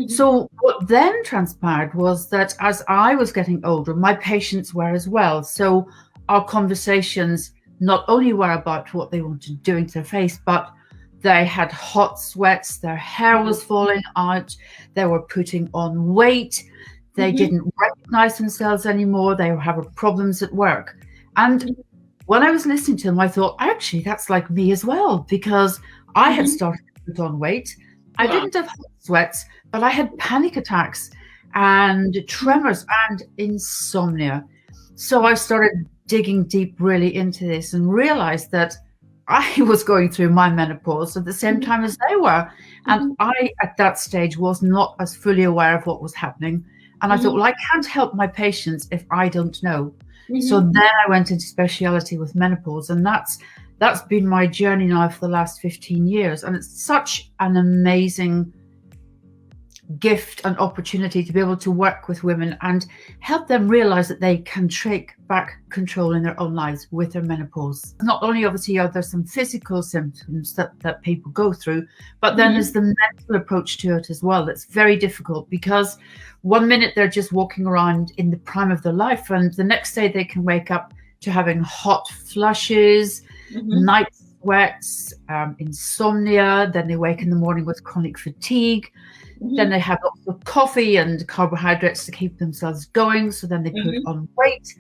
So what then transpired was that as I was getting older, my patients were as well. So our conversations not only were about what they wanted doing to their face, but they had hot sweats, their hair was falling out, they were putting on weight, they didn't recognize themselves anymore, they were having problems at work. And when I was listening to them, I thought, actually, that's like me as well, because I had started to put on weight. I didn't have hot sweats, but I had panic attacks and tremors and insomnia. So I started digging deep really into this and realized that I was going through my menopause at the same time as they were. And I, at that stage, was not as fully aware of what was happening. And I thought, well, I can't help my patients if I don't know. So then I went into speciality with menopause, and that's been my journey now for the last 15 years. And it's such an amazing gift and opportunity to be able to work with women and help them realize that they can take back control in their own lives with their menopause. Not only obviously are there some physical symptoms that people go through, but then there's the mental approach to it as well. That's very difficult, because one minute they're just walking around in the prime of their life, and the next day they can wake up to having hot flushes, night sweats, insomnia. Then they wake in the morning with chronic fatigue. Then they have lots of coffee and carbohydrates to keep themselves going. So then they put on weight.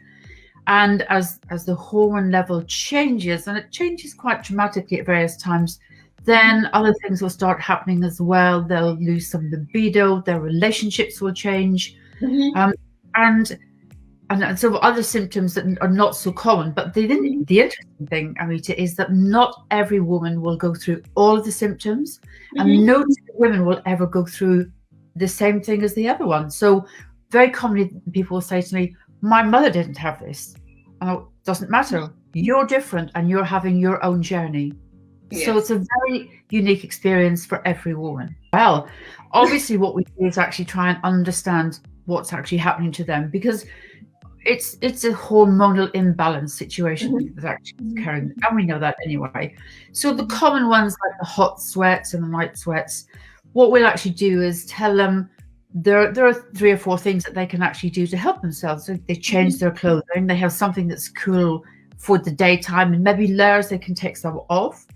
And as the hormone level changes, and it changes quite dramatically at various times, then other things will start happening as well. They'll lose some libido, their relationships will change. And so other symptoms that are not so common. But the interesting thing, Amita, is that not every woman will go through all of the symptoms, and no two women will ever go through the same thing as the other one. So very commonly people will say to me, my mother didn't have this. And it doesn't matter. You're different and you're having your own journey. Yes. So it's a very unique experience for every woman. Well, obviously what we do is actually try and understand what's actually happening to them, because it's a hormonal imbalance situation that's actually occurring, and we know that anyway. So the common ones like the hot sweats and the night sweats, what we'll actually do is tell them there are 3 or 4 things that they can actually do to help themselves. So they change their clothing, they have something that's cool for the daytime, and maybe layers they can take some off.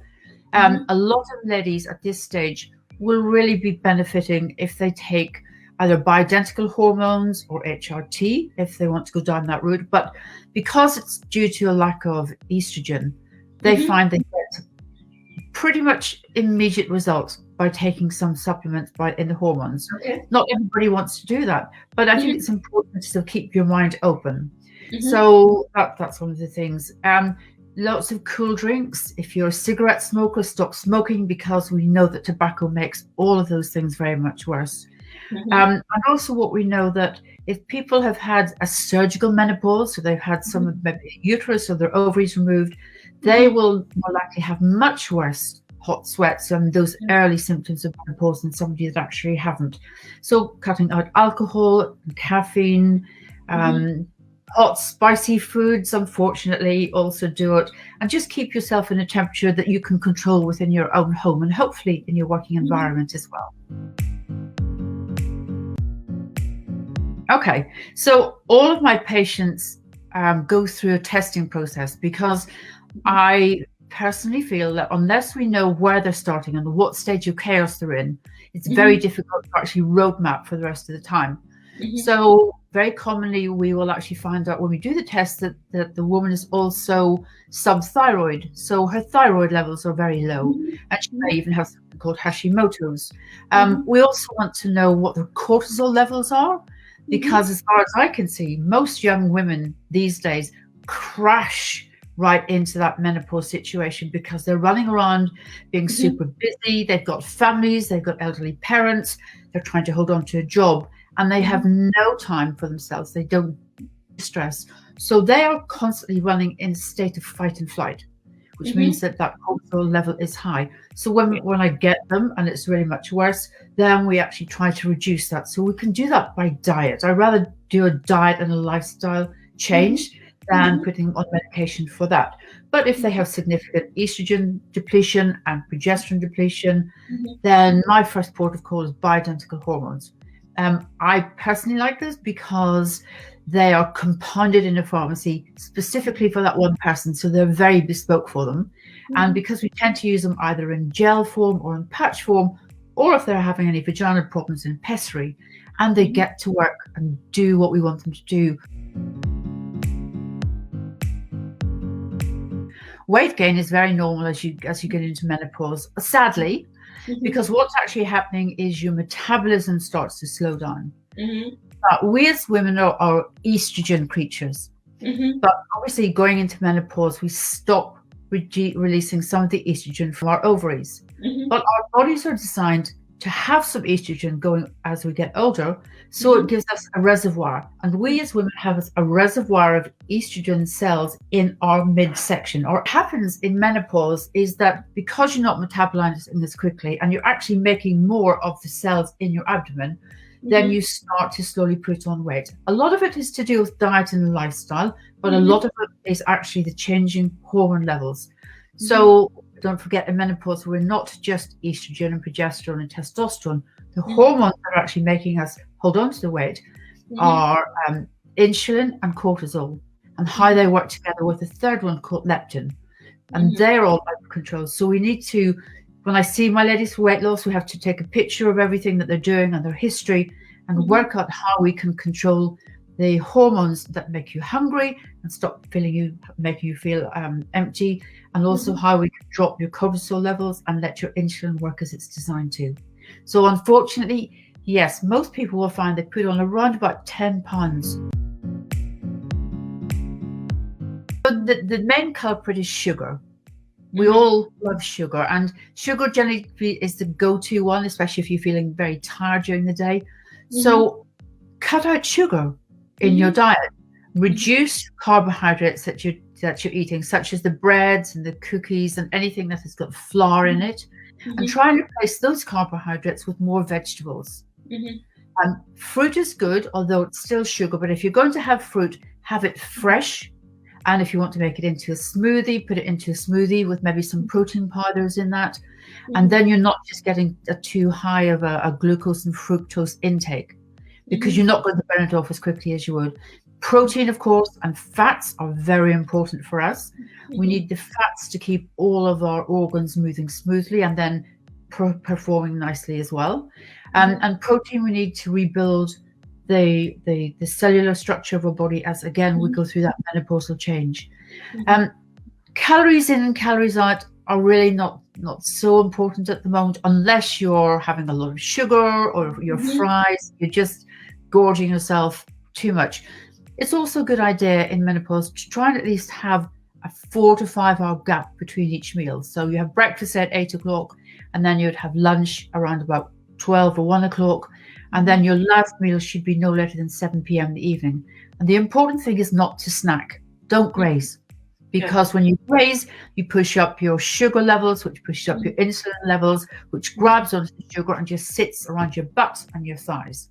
A lot of ladies at this stage will really be benefiting if they take either bioidentical hormones or HRT, if they want to go down that route. But because it's due to a lack of estrogen, they find they get pretty much immediate results by taking some supplements in the hormones. Not everybody wants to do that, but I think it's important to still keep your mind open. So that's one of the things. Lots of cool drinks. If you're a cigarette smoker, stop smoking, because we know that tobacco makes all of those things very much worse. And also what we know, that if people have had a surgical menopause, so they've had some of maybe uterus or their ovaries removed, they will more likely have much worse hot sweats and those early symptoms of menopause than somebody that actually haven't. So cutting out alcohol and caffeine, hot spicy foods, unfortunately, also do it. And just keep yourself in a temperature that you can control within your own home, and hopefully in your working environment as well. Okay, so all of my patients go through a testing process, because I personally feel that unless we know where they're starting and what stage of chaos they're in, it's very difficult to actually roadmap for the rest of the time. So very commonly we will actually find out when we do the test that the woman is also subthyroid. So her thyroid levels are very low, and she may even have something called Hashimoto's. We also want to know what their cortisol levels are, because as far as I can see, most young women these days crash right into that menopause situation, because they're running around being super busy. They've got families, they've got elderly parents, they're trying to hold on to a job, and they have no time for themselves. They don't stress. So they are constantly running in a state of fight and flight, which means that cortisol level is high. So when I get them and it's really much worse, then we actually try to reduce that. So we can do that by diet. I'd rather do a diet and a lifestyle change than putting on medication for that. But if they have significant estrogen depletion and progesterone depletion, then my first port of call is bioidentical hormones. I personally like this because they are compounded in a pharmacy specifically for that one person. So they're very bespoke for them. And because we tend to use them either in gel form or in patch form, or if they're having any vaginal problems, in pessary, and they get to work and do what we want them to do. Weight gain is very normal as you get into menopause, sadly, because what's actually happening is your metabolism starts to slow down. We as women are estrogen creatures, but obviously going into menopause, we stop releasing some of the estrogen from our ovaries. But our bodies are designed to have some estrogen going as we get older, so it gives us a reservoir. And we as women have a reservoir of estrogen cells in our midsection. Or what happens in menopause is that because you're not metabolizing this quickly and you're actually making more of the cells in your abdomen, then you start to slowly put on weight. A lot of it is to do with diet and lifestyle, but a lot of it is actually the changing hormone levels. So don't forget, in menopause, we're not just estrogen and progesterone and testosterone. The hormones that are actually making us hold on to the weight are insulin and cortisol, and how they work together with a third one called leptin. And they're all out of control. So we need to, when I see my ladies for weight loss, we have to take a picture of everything that they're doing and their history and work out how we can control the hormones that make you hungry and stop making you feel empty, and also how we can drop your cortisol levels and let your insulin work as it's designed to. So unfortunately, yes, most people will find they put on around about 10 pounds. So the main culprit is sugar. We all love sugar, and sugar generally is the go-to one, especially if you're feeling very tired during the day. So cut out sugar in your diet. Reduce carbohydrates that you're eating, such as the breads and the cookies and anything that has got flour in it, and try and replace those carbohydrates with more vegetables. Fruit is good, although it's still sugar, but if you're going to have fruit, have it fresh. And if you want to make it into a smoothie, put it into a smoothie with maybe some protein powders in that. And then you're not just getting a too high of a glucose and fructose intake, because you're not going to burn it off as quickly as you would. Protein, of course, and fats are very important for us. We need the fats to keep all of our organs moving smoothly and then performing nicely as well. And protein, we need to rebuild the cellular structure of our body as, again, we go through that menopausal change. Calories in and calories out are really not so important at the moment, unless you're having a lot of sugar or your fries, you're just gorging yourself too much. It's also a good idea in menopause to try and at least have a 4 to 5 hour gap between each meal. So you have breakfast at 8 o'clock, and then you'd have lunch around about 12 or 1 o'clock. And then your last meal should be no later than 7 p.m. in the evening. And the important thing is not to snack. Don't graze. Because when you graze, you push up your sugar levels, which pushes up your insulin levels, which grabs onto the sugar and just sits around your butt and your thighs.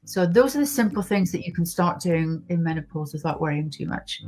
So those are the simple things that you can start doing in menopause without worrying too much.